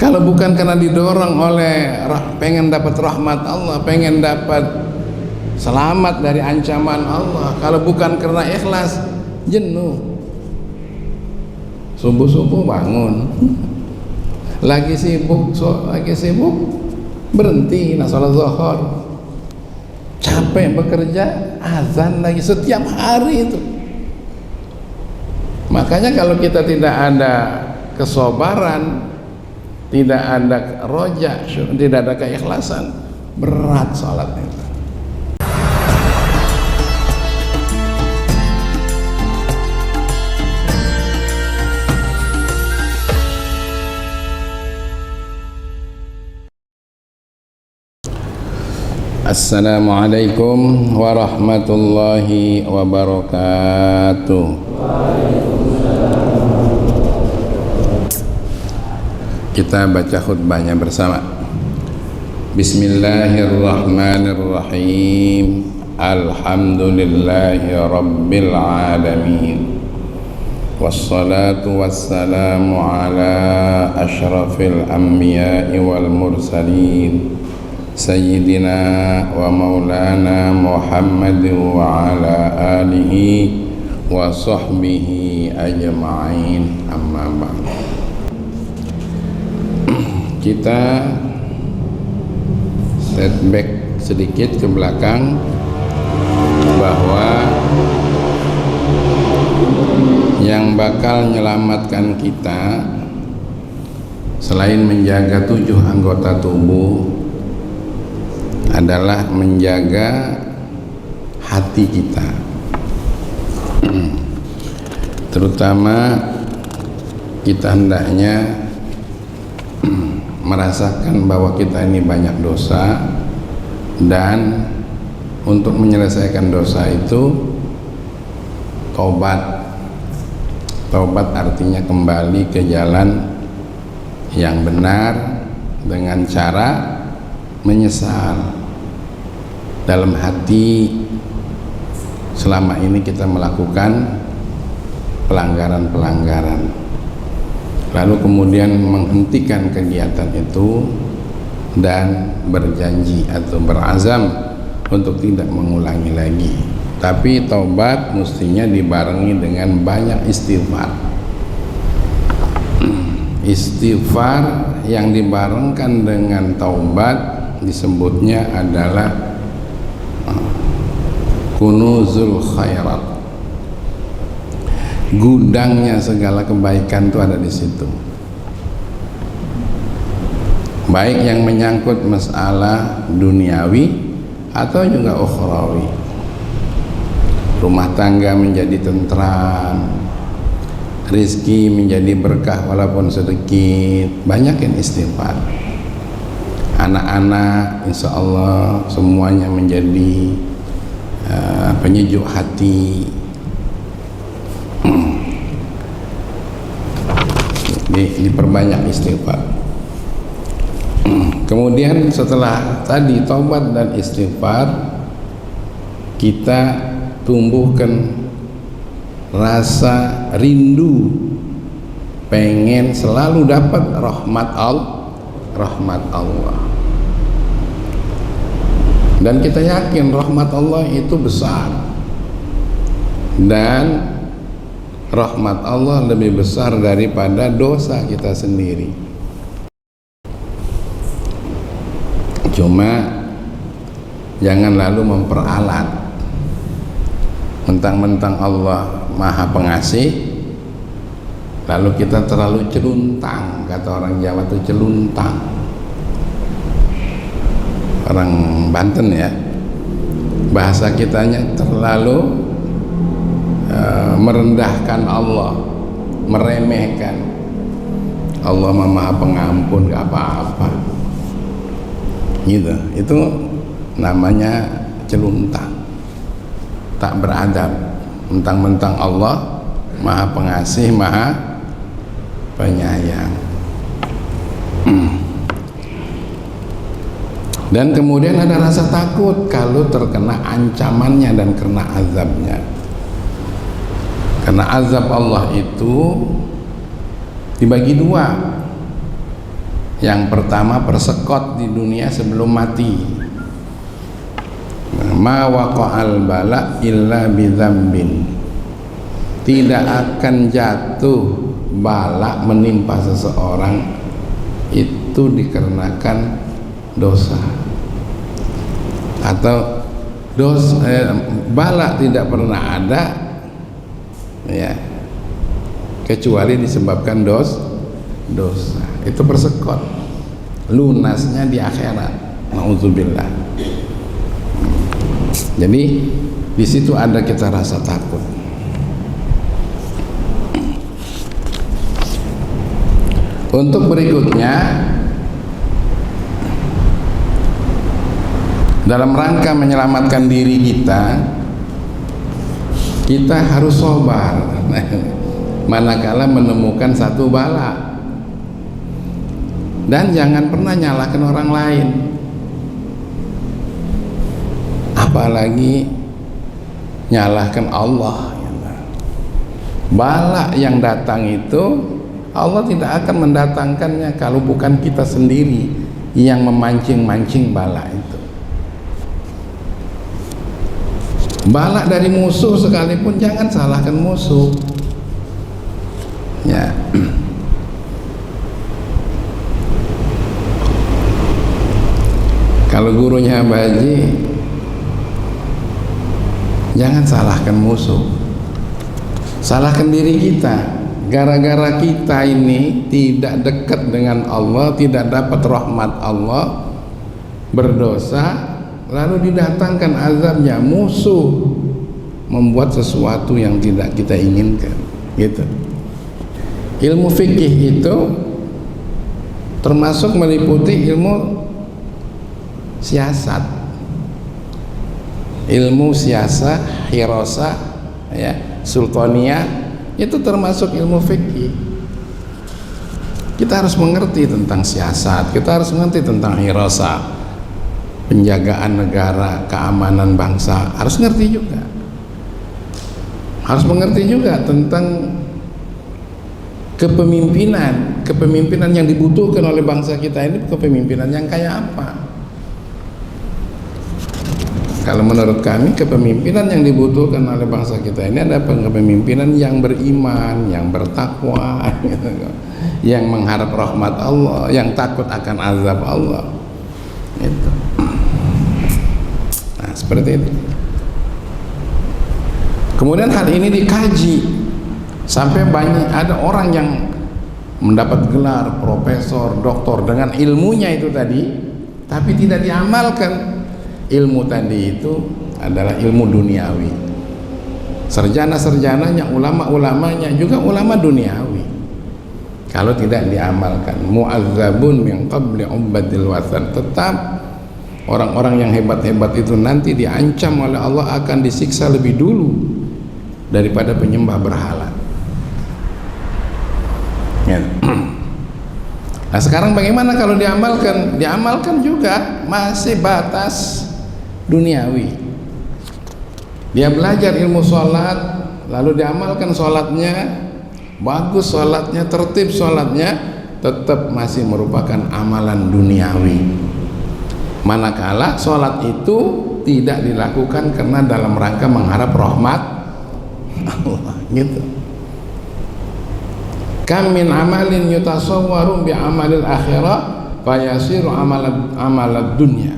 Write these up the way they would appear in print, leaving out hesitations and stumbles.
Kalau bukan karena didorong oleh pengen dapat rahmat Allah, pengen dapat selamat dari ancaman Allah, kalau bukan karena ikhlas, jenuh. Subuh-subuh bangun, lagi sibuk berhenti salat zuhur, capek bekerja, azan lagi setiap hari itu. Makanya kalau kita tidak ada kesabaran, tidak ada roja, tidak ada keikhlasan, berat salat itu. Assalamualaikum warahmatullahi wabarakatuh. Kita baca khutbahnya bersama. Bismillahirrahmanirrahim. Alhamdulillahi rabbil alamin. Wassalatu wassalamu ala asyrafil anbiya'i wal mursalin, Sayyidina wa maulana Muhammad wa ala alihi wa sahbihi ajma'in, amma ba'd. Kita setback sedikit ke belakang, bahwa yang bakal menyelamatkan kita selain menjaga 7 anggota tubuh adalah menjaga hati kita. Terutama kita hendaknya merasakan bahwa kita ini banyak dosa, dan untuk menyelesaikan dosa itu taubat. Taubat artinya kembali ke jalan yang benar dengan cara menyesal. Dalam hati selama ini kita melakukan pelanggaran-pelanggaran, lalu kemudian menghentikan kegiatan itu dan berjanji atau berazam untuk tidak mengulangi lagi. Tapi taubat mestinya dibarengi dengan banyak istighfar. Istighfar yang dibarengkan dengan taubat disebutnya adalah kunuzul khairat. Gudangnya segala kebaikan itu ada di situ. Baik yang menyangkut masalah duniawi atau juga ukhrawi. Rumah tangga menjadi tentram, rizki menjadi berkah walaupun sedikit, banyakin istighfar. Anak-anak insya Allah semuanya menjadi penyejuk hati. Diperbanyak istighfar. Kemudian setelah tadi taubat dan istighfar, kita tumbuhkan rasa rindu pengen selalu dapat rahmat Allah. Dan kita yakin rahmat Allah itu besar, dan rahmat Allah lebih besar daripada dosa kita sendiri. Cuma jangan lalu memperalat, mentang-mentang Allah Maha Pengasih, lalu kita terlalu celuntang. Kata orang Jawa itu celuntang, orang Banten ya, bahasa kitanya terlalu merendahkan Allah, meremehkan Allah. Maha Pengampun, gak apa-apa gitu. Itu namanya celuntang, tak beradab. Mentang-mentang Allah Maha Pengasih, Maha Penyayang. Dan kemudian ada rasa takut kalau terkena ancamannya dan kena azabnya. Karena azab Allah itu dibagi dua. Yang pertama, persekot di dunia sebelum mati. Ma waqa'al bala illa bidzambin. Tidak akan jatuh bala menimpa seseorang itu dikarenakan dosa. Atau bala tidak pernah ada ya kecuali disebabkan dosa. Itu persekot, lunasnya di akhirat. Nauzubillah. Jadi di situ ada kita rasa takut. Untuk berikutnya, dalam rangka menyelamatkan diri kita harus sabar manakala menemukan satu bala, dan jangan pernah nyalahkan orang lain, apalagi nyalahkan Allah. Bala yang datang itu Allah tidak akan mendatangkannya kalau bukan kita sendiri yang memancing-mancing bala itu. Bala dari musuh sekalipun jangan salahkan musuh ya. Kalau gurunya Mbak Haji, jangan salahkan musuh, salahkan diri kita. Gara-gara kita ini tidak dekat dengan Allah, tidak dapat rahmat Allah, berdosa, lalu didatangkan azabnya. Musuh membuat sesuatu yang tidak kita inginkan gitu. Ilmu fikih itu termasuk meliputi ilmu siasat, ilmu siasah, hirasah ya, sultaniyah, itu termasuk ilmu fikih. Kita harus mengerti tentang siasat, kita harus mengerti tentang hirasah, penjagaan negara, keamanan bangsa, harus ngerti juga. Harus mengerti juga tentang kepemimpinan yang dibutuhkan oleh bangsa kita ini, kepemimpinan yang kayak apa. Kalau menurut kami, kepemimpinan yang dibutuhkan oleh bangsa kita ini ada kepemimpinan yang beriman, yang bertakwa, yang mengharap rahmat Allah, yang takut akan azab Allah. Itu. Nah, seperti itu. Kemudian hal ini dikaji sampai banyak ada orang yang mendapat gelar profesor, doktor dengan ilmunya itu tadi, tapi tidak diamalkan. Ilmu tadi itu adalah ilmu duniawi. Sarjana-sarjananya, ulama-ulamanya juga ulama duniawi. Kalau tidak diamalkan, mu'azzabun min qabli ubadil wathan, tetap orang-orang yang hebat-hebat itu nanti diancam oleh Allah akan disiksa lebih dulu daripada penyembah berhala. Ya. Nah, sekarang bagaimana kalau diamalkan? Diamalkan juga masih batas duniawi. Dia belajar ilmu sholat, lalu diamalkan sholatnya, bagus sholatnya, tertib sholatnya, tetap masih merupakan amalan duniawi. Manakala sholat itu tidak dilakukan karena dalam rangka mengharap rahmat Allah gitu. Kam min amalin yutasawwaru bi amalil akhirah fayasiru amalad dunya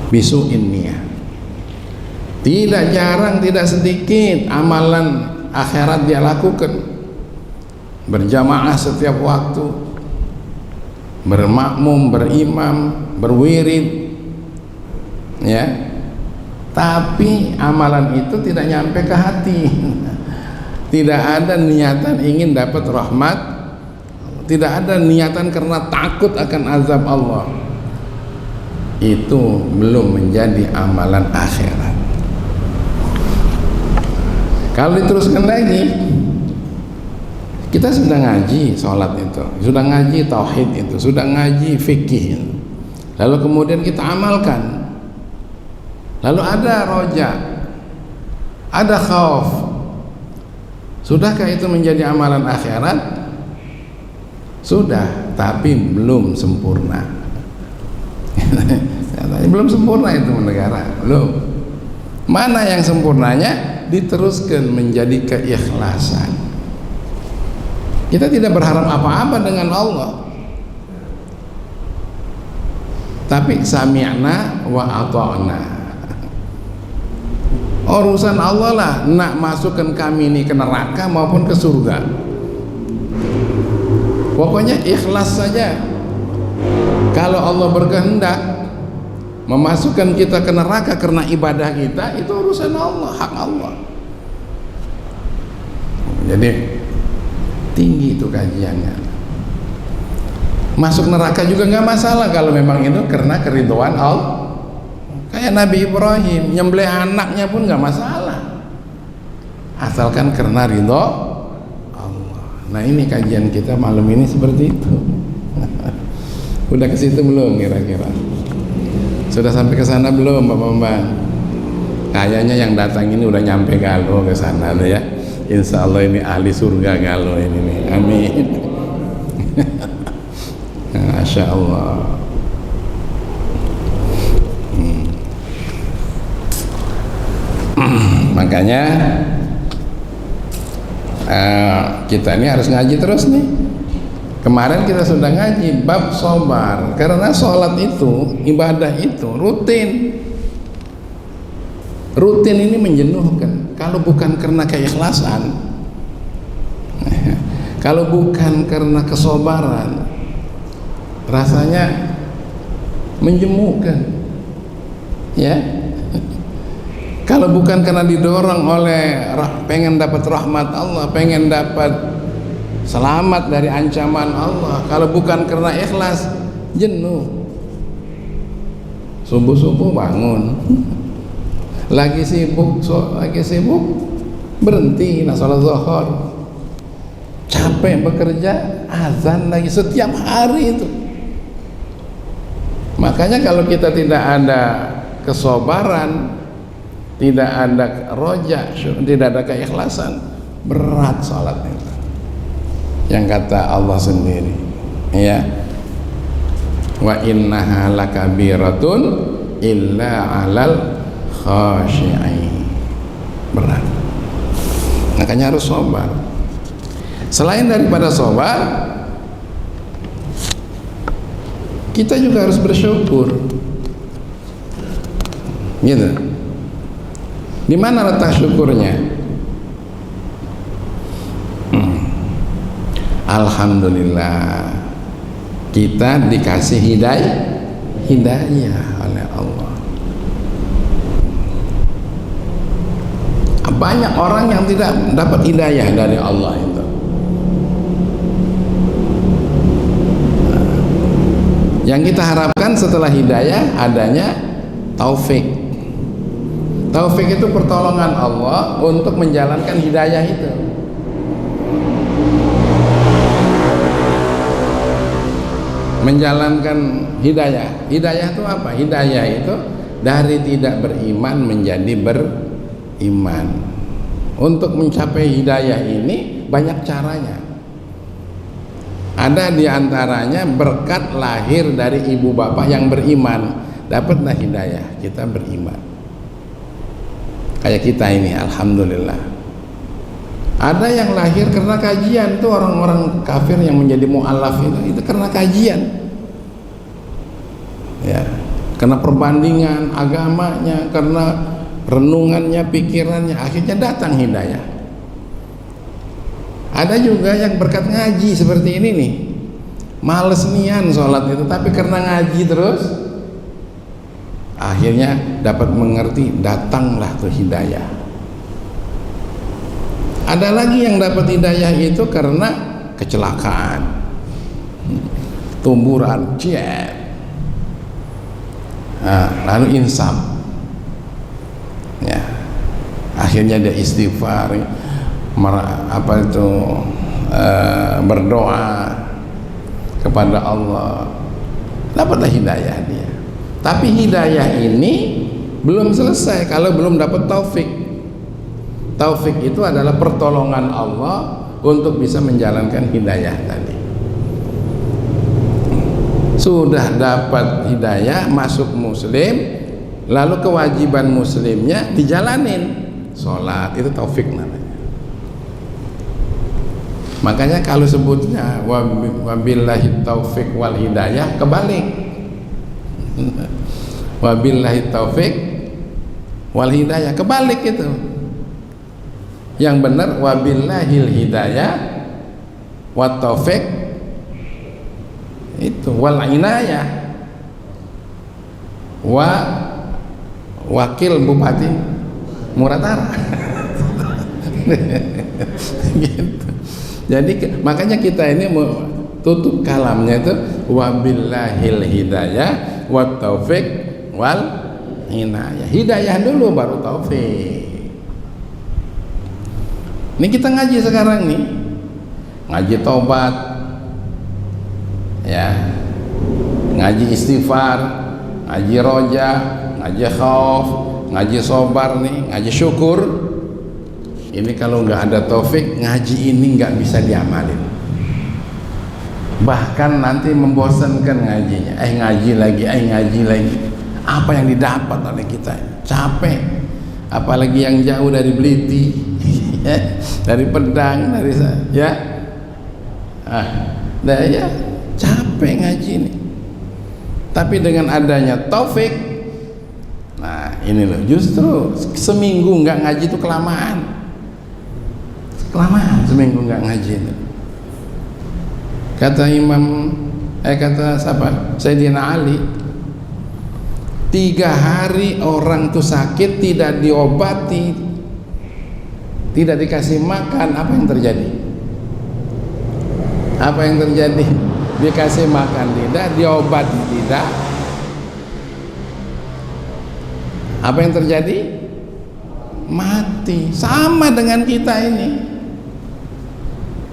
bisu'in niyah. Tidak jarang, tidak sedikit amalan akhirat dia lakukan, berjamaah setiap waktu, bermakmum, berimam, berwirid ya, tapi amalan itu tidak nyampe ke hati. Tidak ada niatan ingin dapat rahmat, tidak ada niatan karena takut akan azab Allah. Itu belum menjadi amalan akhirat. Kalau diteruskan lagi, kita sudah ngaji sholat itu, sudah ngaji tauhid itu, sudah ngaji fikih itu, lalu kemudian kita amalkan, lalu ada roja, ada khauf, Sudahkah itu menjadi amalan akhirat? Sudah, tapi belum sempurna. Belum sempurna itu negara, belum. Mana yang sempurnanya? Diteruskan menjadi keikhlasan. Kita tidak berharap apa-apa dengan Allah, tapi sami'na wa ata'na. Urusan Allah lah, nak masukkan kami ini ke neraka maupun ke surga. Pokoknya ikhlas saja. Kalau Allah berkehendak memasukkan kita ke neraka karena ibadah kita, itu urusan Allah, hak Allah. Jadi tinggi itu kajiannya. Masuk neraka juga nggak masalah kalau memang itu karena keridhaan Allah. Kayak Nabi Ibrahim nyembelih anaknya pun nggak masalah, asalkan karena ridho Allah. Nah, ini kajian kita malam ini seperti itu. Udah ke situ belum kira-kira? Sudah sampai ke sana belum, Bapak-bapak? Kayaknya yang datang ini udah nyampe galau ke sana tuh ya. Insya Allah ini ahli surga galau ini nih. Amin. Masya Allah. Makanya kita ini harus ngaji terus nih. Kemarin kita sudah ngaji bab sabar, karena sholat itu, ibadah itu rutin ini menjenuhkan. Kalau bukan karena keikhlasan, kalau bukan karena kesabaran, rasanya menjemukan, ya. Kalau bukan karena didorong oleh pengen dapat rahmat Allah, pengen dapat selamat dari ancaman Allah, kalau bukan karena ikhlas, jenuh. Subuh-subuh bangun, lagi sibuk berhenti, nah sholat zuhur, capek bekerja, azan lagi setiap hari itu. Makanya kalau kita tidak ada kesabaran, tidak ada roja, tidak ada keikhlasan, berat sholat itu. Yang kata Allah sendiri, ya, wa innaha lakabiratun illa alal khashi'in, berat. Makanya harus sabar. Selain daripada sabar, kita juga harus bersyukur, gitu. Di mana letak syukurnya? Alhamdulillah, kita dikasih hidayah oleh Allah. Banyak orang yang tidak dapat hidayah dari Allah itu. Yang kita harapkan setelah hidayah adanya taufik. Taufik itu pertolongan Allah untuk menjalankan hidayah itu. Menjalankan hidayah. Hidayah itu apa? Hidayah itu dari tidak beriman menjadi beriman. Untuk mencapai hidayah ini banyak caranya. Ada diantaranya berkat lahir dari ibu bapak yang beriman, dapatlah hidayah, kita beriman. Kayak kita ini, alhamdulillah. Ada yang lahir karena kajian, tuh orang-orang kafir yang menjadi mu'alaf itu karena kajian, ya, karena perbandingan agamanya, karena renungannya, pikirannya, akhirnya datang hidayah. Ada juga yang berkat ngaji seperti ini nih, males nian sholat itu, tapi karena ngaji terus akhirnya dapat mengerti, datanglah tuh hidayah. Ada lagi yang dapat hidayah itu karena kecelakaan, tumburan, jet, lalu insaf, ya, akhirnya dia istighfar, berdoa kepada Allah, dapatlah hidayah dia. Tapi hidayah ini belum selesai kalau belum dapat taufik. Taufik itu adalah pertolongan Allah untuk bisa menjalankan hidayah tadi. Sudah dapat hidayah, masuk muslim, lalu kewajiban muslimnya dijalanin. Sholat itu taufik namanya. Makanya kalau sebutnya wabillahi taufik wal hidayah, kebalik. Wabillahi taufik wal hidayah, kebalik itu. Yang benar wabillahil hidayah wat taufik itu wal inayah. Wakil Bupati Muratara. Gitu. Jadi makanya kita ini mau tutup kalamnya itu wabillahil hidayah wat taufik wal inayah. Hidayah dulu baru taufik. Ini kita ngaji sekarang nih, ngaji taubat, ya, ngaji istighfar, ngaji roja, ngaji khauf, ngaji sobar nih, ngaji syukur. Ini kalau nggak ada taufik, ngaji ini nggak bisa diamalin. Bahkan nanti membosankan ngajinya. Ngaji lagi. Apa yang didapat oleh kita? Capek. Apalagi yang jauh dari Beliti, dari Pedang, dari ya, ya capek ngaji ini. Tapi dengan adanya taufik, nah ini loh, justru seminggu nggak ngaji itu kelamaan seminggu nggak ngaji itu. Kata kata siapa? Sayyidina Ali, 3 hari orang tuh sakit tidak diobati, tidak dikasih makan, apa yang terjadi? Apa yang terjadi? Dikasih makan tidak, diobati tidak. Apa yang terjadi? Mati. Sama dengan kita ini.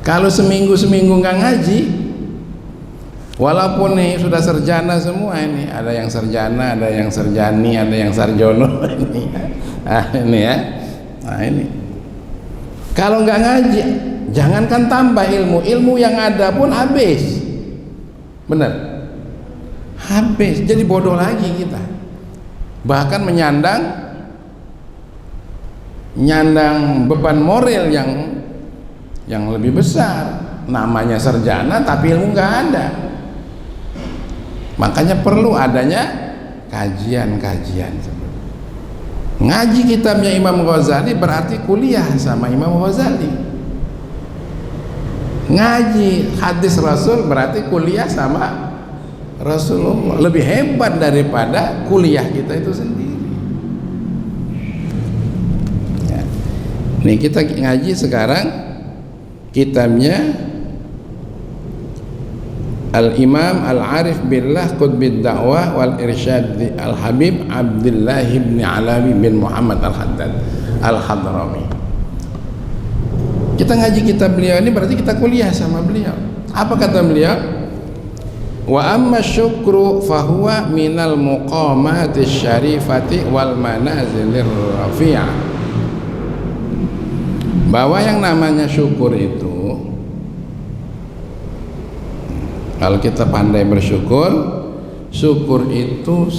Kalau seminggu nggak ngaji, walaupun nih sudah sarjana semua ini, ada yang sarjana, ada yang sarjani, ada yang sarjono ini, ini ya, nah ini. Kalau nggak ngaji, jangankan tambah ilmu yang ada pun habis, bener, habis. Jadi bodoh lagi kita, bahkan menyandang beban moral yang lebih besar. Namanya sarjana tapi ilmu nggak ada. Makanya perlu adanya kajian-kajian. Ngaji kitabnya Imam Ghazali berarti kuliah sama Imam Ghazali. Ngaji hadis Rasul berarti kuliah sama Rasulullah. Lebih hebat daripada kuliah kita itu sendiri. Ya. Nih kita ngaji sekarang kitabnya Al-Imam Al-Arif Billah Qutbid Da'wah wal Irsyad Al-Habib Abdullah bin Alawi bin Muhammad Al-Haddad Al-Hadrami. Kita ngaji kitab beliau ini berarti kita kuliah sama beliau. Apa kata beliau? Wa amma syukru fahuwa minal muqamatis syarifati wal manazilir rafi'ah. Bahwa yang namanya syukur itu, kalau kita pandai bersyukur, syukur itu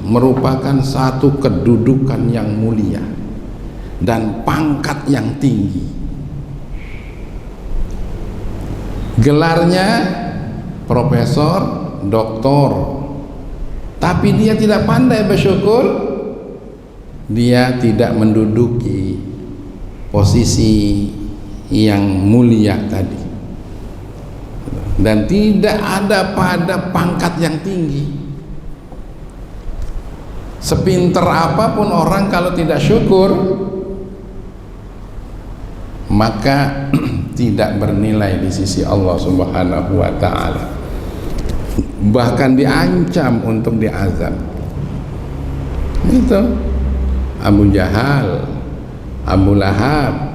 merupakan satu kedudukan yang mulia dan pangkat yang tinggi. Gelarnya profesor, doktor, tapi dia tidak pandai bersyukur, dia tidak menduduki posisi yang mulia tadi, dan tidak ada pada pangkat yang tinggi. Sepinter apapun orang kalau tidak syukur, maka tidak bernilai di sisi Allah Subhanahu wa ta'ala, bahkan diancam untuk diazab. Itu Abu Jahal, Abu Lahab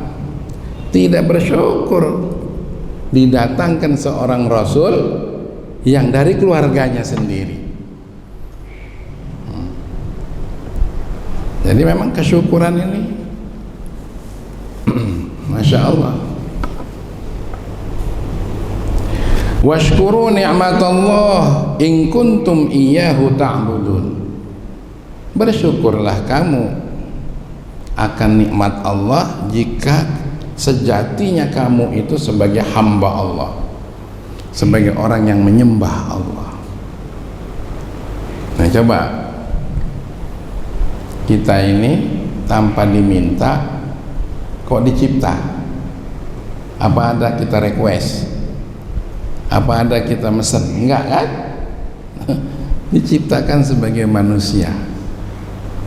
tidak bersyukur didatangkan seorang Rasul yang dari keluarganya sendiri. Jadi memang kesyukuran ini Masya Allah. Washkuru ni'matallah in kuntum iyyahu ta'budun. Bersyukurlah kamu akan nikmat Allah jika sejatinya kamu itu sebagai hamba Allah, sebagai orang yang menyembah Allah. Nah, coba kita ini tanpa diminta kok dicipta. Apa ada kita request? Apa ada kita mesen? Enggak kan? Diciptakan sebagai manusia,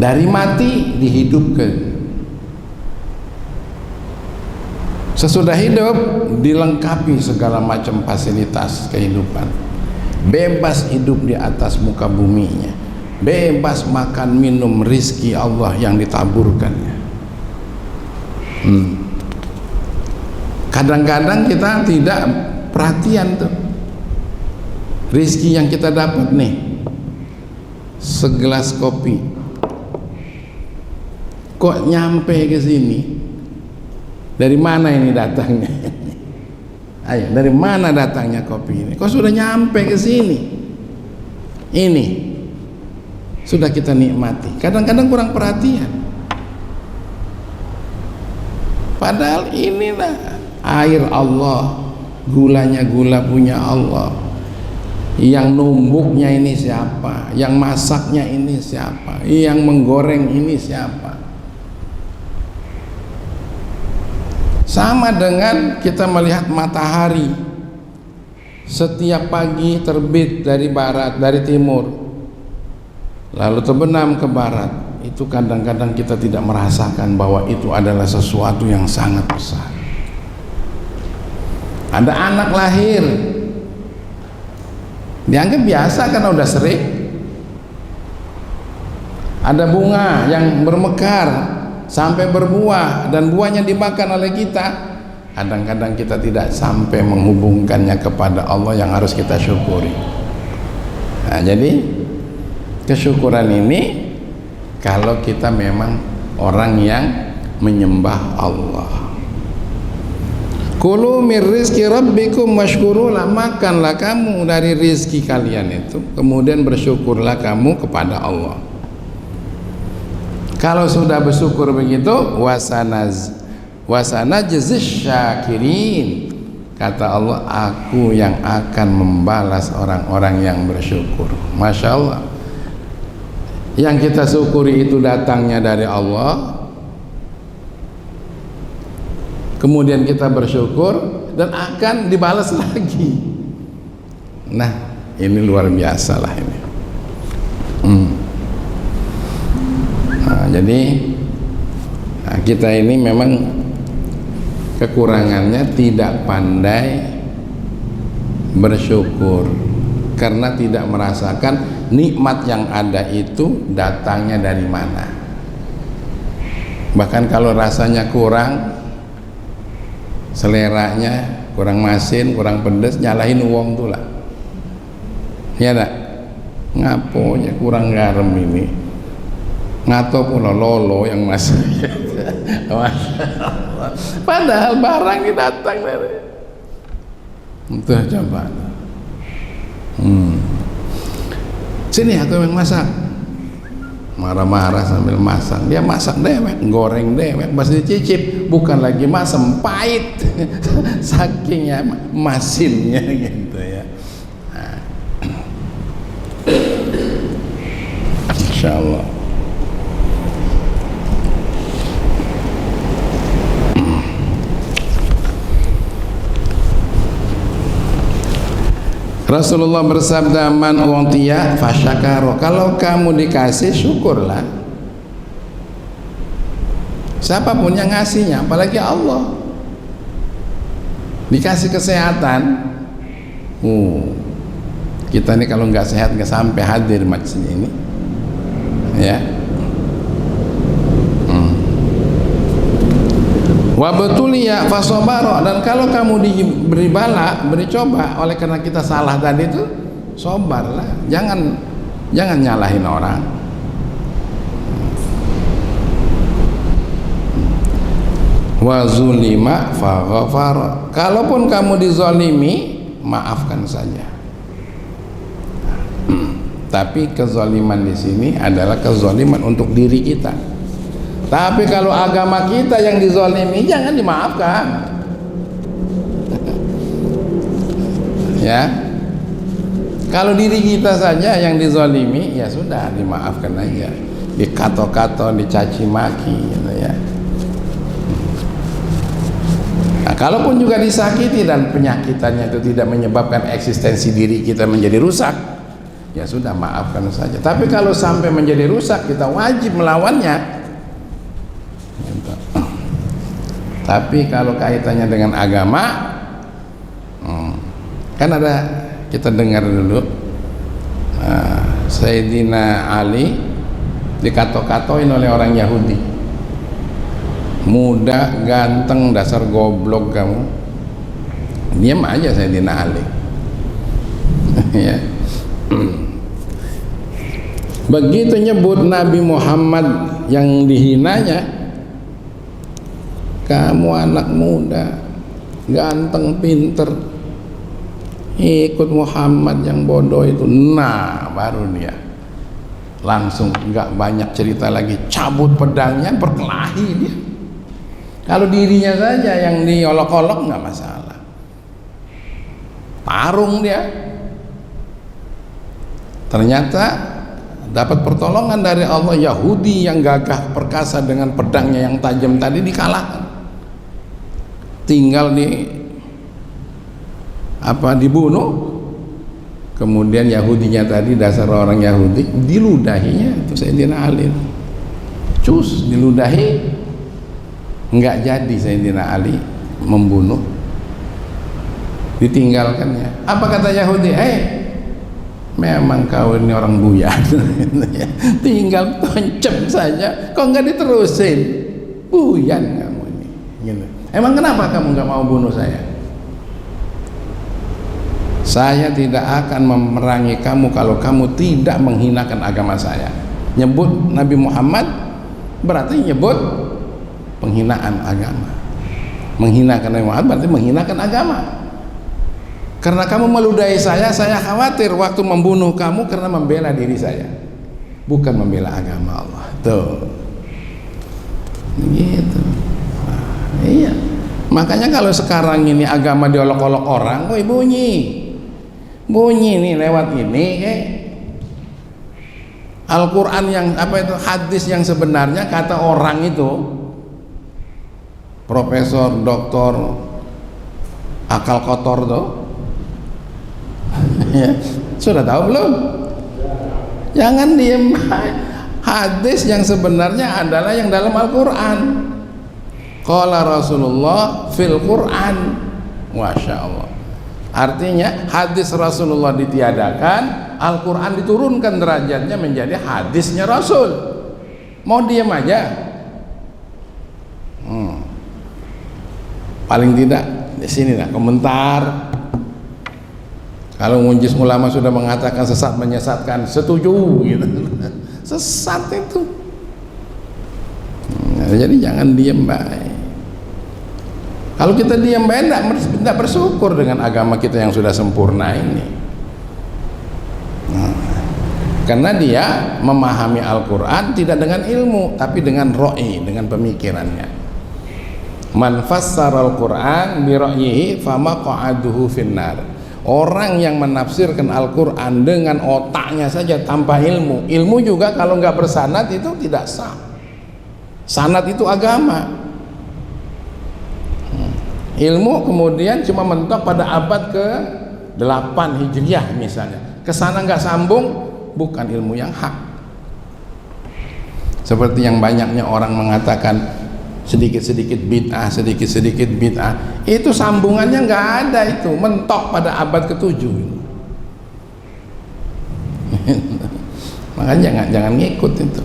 dari mati dihidupkan, sesudah hidup dilengkapi segala macam fasilitas kehidupan, bebas hidup di atas muka buminya, bebas makan minum rizki Allah yang ditaburkannya. Kadang-kadang kita tidak perhatian tuh rizki yang kita dapat nih, segelas kopi kok nyampe ke sini, dari mana ini datangnya? Ayo, dari mana datangnya kopi ini? Kok sudah nyampe ke sini? Ini sudah kita nikmati. Kadang-kadang kurang perhatian, padahal inilah air Allah, gulanya gula punya Allah, yang numbuknya ini siapa, yang masaknya ini siapa, yang menggoreng ini siapa. Sama dengan kita melihat matahari setiap pagi terbit dari barat, dari timur, lalu terbenam ke barat. Itu kadang-kadang kita tidak merasakan bahwa itu adalah sesuatu yang sangat besar. Ada anak lahir, dianggap biasa karena udah sering. Ada bunga yang bermekar sampai berbuah dan buahnya dimakan oleh kita. Kadang-kadang kita tidak sampai menghubungkannya kepada Allah yang harus kita syukuri. Nah, jadi kesyukuran ini kalau kita memang orang yang menyembah Allah. Kulu min rizki rabbikum washkurulah, makanlah kamu dari rizki kalian itu, kemudian bersyukurlah kamu kepada Allah. Kalau sudah bersyukur begitu, wasanajziz syakirin, kata Allah, aku yang akan membalas orang-orang yang bersyukur. Masya Allah, yang kita syukuri itu datangnya dari Allah, kemudian kita bersyukur dan akan dibalas lagi. Nah, ini luar biasa lah ini. Nah, jadi kita ini memang kekurangannya tidak pandai bersyukur karena tidak merasakan nikmat yang ada itu datangnya dari mana. Bahkan kalau rasanya kurang, seleranya kurang masin, kurang pedes, nyalahin uang tuh lah. Ya tak? Ngaponya kurang garam ini. Ngato pula lolo yang masuk. Padahal barang ini datang dari itu. Coba sini aku yang masak, marah-marah sambil masak. Dia masak dewek, goreng dewek, pas dicicip bukan lagi masam, pahit. Sakingnya masinnya gitu ya. Insya Allah. Rasulullah bersabda, man u'tiya fasyakara, kalau kamu dikasih syukurlah. Siapapun yang ngasihnya, apalagi Allah. Dikasih kesehatan, kita ini kalau nggak sehat nggak sampai hadir majlis ini, ya. Wa betuliya fasobaro, dan kalau kamu diberi bala, beri coba oleh karena kita salah tadi itu, sobarlah, jangan nyalahin orang. wa zulima faghfara. Kalaupun kamu dizalimi, maafkan saja. Tapi kezaliman di sini adalah kezaliman untuk diri kita. Tapi kalau agama kita yang dizalimi, jangan dimaafkan. Ya, kalau diri kita saja yang dizalimi, ya sudah, dimaafkan aja, dikato-kato, dicaci maki, gitu ya. Nah, kalaupun juga disakiti dan penyakitannya itu tidak menyebabkan eksistensi diri kita menjadi rusak, ya sudah, maafkan saja. Tapi kalau sampai menjadi rusak, kita wajib melawannya. Tapi kalau kaitannya dengan agama, kan ada, kita dengar dulu Sayyidina Ali dikato-katoin oleh orang Yahudi, muda, ganteng, dasar goblok kamu. Diam aja Sayyidina Ali. Ya. Begitu nyebut Nabi Muhammad yang dihinanya, kamu anak muda, ganteng, pinter, ikut Muhammad yang bodoh itu. Nah, baru dia langsung nggak banyak cerita lagi, cabut pedangnya, berkelahi dia. Kalau dirinya saja yang diolok-olok nggak masalah, tarung dia. Ternyata dapat pertolongan dari Allah. Yahudi yang gagah perkasa dengan pedangnya yang tajam tadi dikalahkan, tinggal dibunuh. Kemudian Yahudinya tadi, dasar orang Yahudi, diludahinya itu Sayyidina Ali, cus, diludahi, nggak jadi Sayyidina Ali membunuh, ditinggalkannya. Apa kata Yahudi? Memang kau ini orang buyar. Tinggal toncem saja, kok nggak diterusin, buyan kamu ini gitu. Emang kenapa kamu nggak mau bunuh saya? Saya tidak akan memerangi kamu kalau kamu tidak menghinakan agama saya. Nyebut Nabi Muhammad berarti nyebut penghinaan agama. Menghinakan Nabi Muhammad berarti menghinakan agama. Karena kamu meludahi saya khawatir waktu membunuh kamu karena membela diri saya, bukan membela agama Allah. Tuh, gitu. Iya. Makanya kalau sekarang ini agama diolok-olok orang, woi bunyi nih lewat ini, Al-Quran yang hadis yang sebenarnya kata orang itu, profesor, doktor, akal kotor tuh. Ya, sudah tahu belum? Jangan diem. Hadis yang sebenarnya adalah yang dalam Al-Quran. Qala Rasulullah fil Quran. Masya Allah. Artinya hadis Rasulullah ditiadakan, Al-Quran diturunkan derajatnya menjadi hadisnya Rasul. Mau diem aja? Paling tidak di sini lah komentar. Kalau Mujis ulama sudah mengatakan sesat menyesatkan, setuju gitu. Sesat itu. Jadi jangan diem baik. Kalau kita diam baik, tidak bersyukur dengan agama kita yang sudah sempurna ini. Karena dia memahami Al-Quran tidak dengan ilmu, tapi dengan ro'i, dengan pemikirannya. Man fassara Al-Quran bi ra'yihi fama qa'aduhu finnar. Orang yang menafsirkan Al-Quran dengan otaknya saja tanpa ilmu, ilmu juga kalau nggak bersanad itu tidak sah. Sanad itu agama. Ilmu kemudian cuma mentok pada abad ke-8 Hijriah misalnya, kesana nggak sambung, bukan ilmu yang hak. Seperti yang banyaknya orang mengatakan sedikit-sedikit bid'ah, itu sambungannya nggak ada, itu mentok pada abad ke-7. Makanya jangan ngikut itu.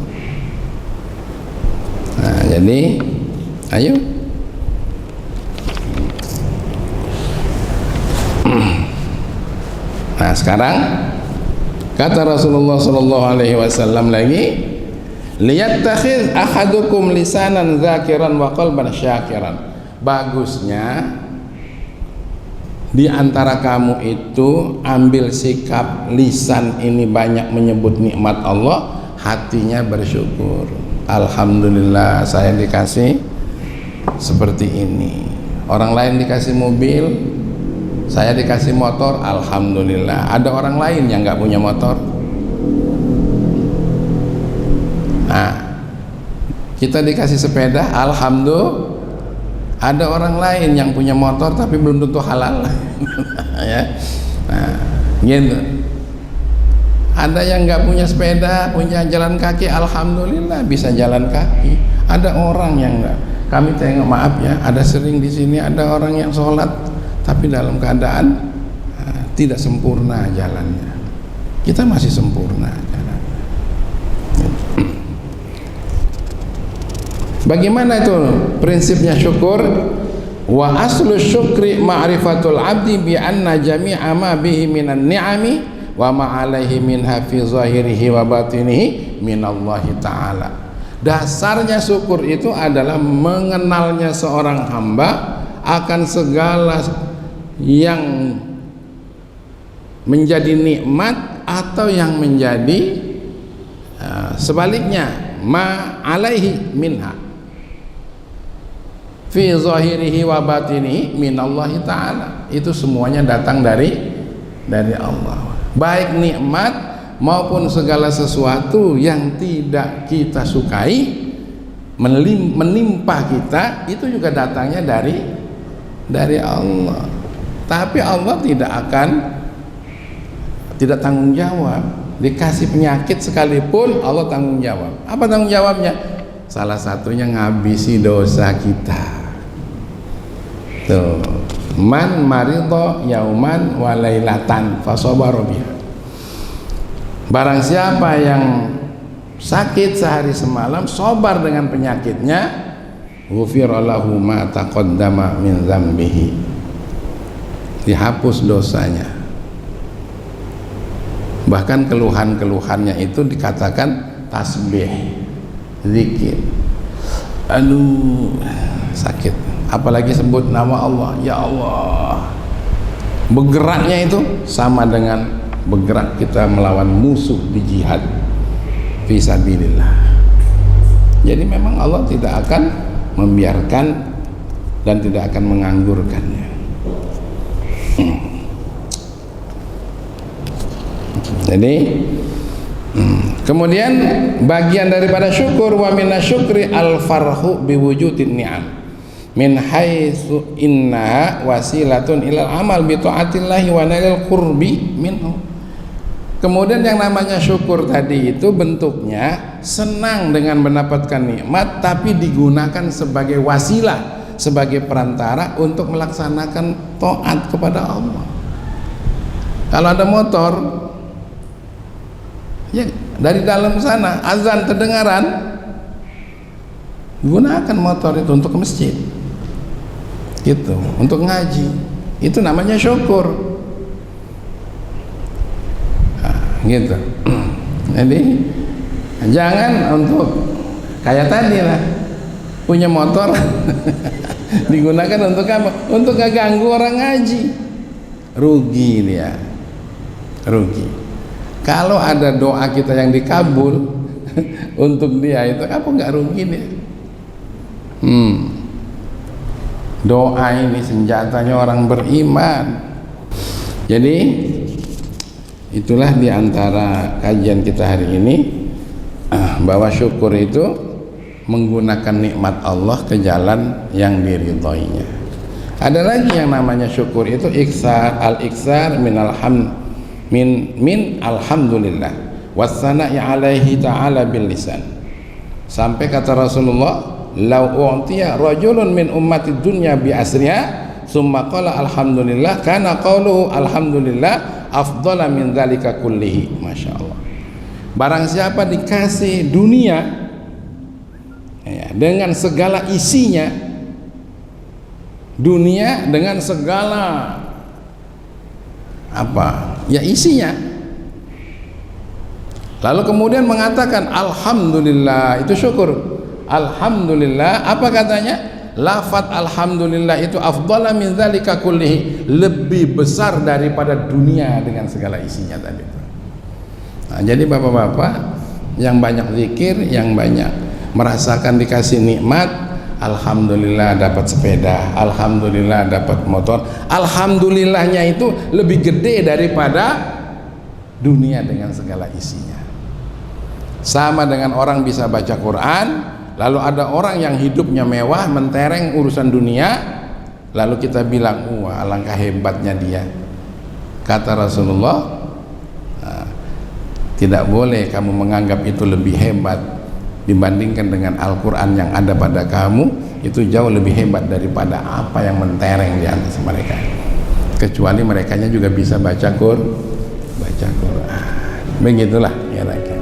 Nah, jadi ayo. Nah, sekarang kata Rasulullah sallallahu alaihi wasallam lagi, liyattakhidh ahadukum lisanan dzakiran wa qalban syakiran. bagusnya di antara kamu itu ambil sikap lisan ini banyak menyebut nikmat Allah, hatinya bersyukur. Alhamdulillah saya dikasih seperti ini. Orang lain dikasih mobil, saya dikasih motor, alhamdulillah. Ada orang lain yang nggak punya motor. Nah, kita dikasih sepeda, alhamdulillah. Ada orang lain yang punya motor tapi belum tentu halal. Ya, nah, gitu. Ada yang nggak punya sepeda, punya jalan kaki, alhamdulillah bisa jalan kaki. Ada orang yang nggak. Kami tengok, maaf ya, ada sering di sini ada orang yang sholat tapi dalam keadaan tidak sempurna jalannya. Kita masih sempurna jalannya. Bagaimana itu prinsipnya syukur? Wa aslu syukri ma'rifatul abdi bi anna jami'a ma bihi minan ni'ami wa ma alaihi minha fi zahirihi wa batinihi minallahi ta'ala. Dasarnya syukur itu adalah mengenalnya seorang hamba akan segala yang menjadi nikmat atau yang menjadi sebaliknya, ma alaihi minha fi zahirihi wa batinihi minallahi ta'ala. Itu semuanya datang dari Allah, baik nikmat maupun segala sesuatu yang tidak kita sukai menimpa kita, itu juga datangnya dari Allah. Tapi Allah tidak tanggung jawab. Dikasih penyakit sekalipun Allah tanggung jawab. Apa tanggung jawabnya? Salah satunya ngabisi dosa kita. Tuh, man maridho yauman wa lailatan fasabara biha. Barang siapa yang sakit sehari semalam, sabar dengan penyakitnya, ghufira lahu ma taqaddama min dzambihi. Dihapus dosanya. Bahkan keluhan-keluhannya itu dikatakan tasbih, zikir. Aduh, sakit. Apalagi sebut nama Allah, ya Allah. Bergeraknya itu sama dengan bergerak kita melawan musuh di jihad fisabilillah. Jadi memang Allah tidak akan membiarkan dan tidak akan menganggurkannya. Jadi kemudian bagian daripada syukur, wa minasyukri al-farhu biwujudin ni'am min haitsu inna wasilatun ilal amal bi taatillahi wa nailil qurbi minhu. Kemudian yang namanya syukur tadi itu bentuknya senang dengan mendapatkan nikmat, tapi digunakan sebagai wasilah, sebagai perantara untuk melaksanakan taat kepada Allah. Kalau ada motor, ya dari dalam sana azan terdengaran, gunakan motor itu untuk ke masjid, gitu, untuk ngaji. Itu namanya syukur. Nah, gitu. Jadi jangan untuk kayak tadi lah, punya motor digunakan untuk apa? Untuk gak ganggu orang ngaji. Rugi dia, rugi. Kalau ada doa kita yang dikabul untuk dia, itu apa nggak rugi dia? Doa ini senjatanya orang beriman. Jadi itulah diantara kajian kita hari ini, bahwa syukur itu menggunakan nikmat Allah ke jalan yang diridhoinya. Ada lagi yang namanya syukur itu iksar, al-iksar min alhamdulillah wassana'i alaihi ta'ala bil lisan. Sampai kata Rasulullah, lau u'tiya rajulun min ummati dunya bi asriha summa qala alhamdulillah kana qauluhu alhamdulillah afdala min dzalika kullihi. Masyaallah. Barang siapa dikasih dunia ya, dengan segala isinya, dunia dengan segala apa ya isinya, lalu kemudian mengatakan alhamdulillah, itu syukur. Alhamdulillah, apa katanya? lafaz alhamdulillah itu afdhala min dzalika kullihi, lebih besar daripada dunia dengan segala isinya tadi. Nah, jadi bapak-bapak yang banyak zikir, yang banyak merasakan dikasih nikmat, alhamdulillah dapat sepeda, alhamdulillah dapat motor, alhamdulillahnya itu lebih gede daripada dunia dengan segala isinya. Sama dengan orang bisa baca Quran, lalu ada orang yang hidupnya mewah, mentereng urusan dunia, lalu kita bilang, wah alangkah hebatnya dia. Kata Rasulullah, tidak boleh kamu menganggap itu lebih hebat dibandingkan dengan Al-Quran yang ada pada kamu. Itu jauh lebih hebat daripada apa yang mentereng di atas mereka, kecuali merekanya juga bisa baca Quran. Begitulah kira-kira.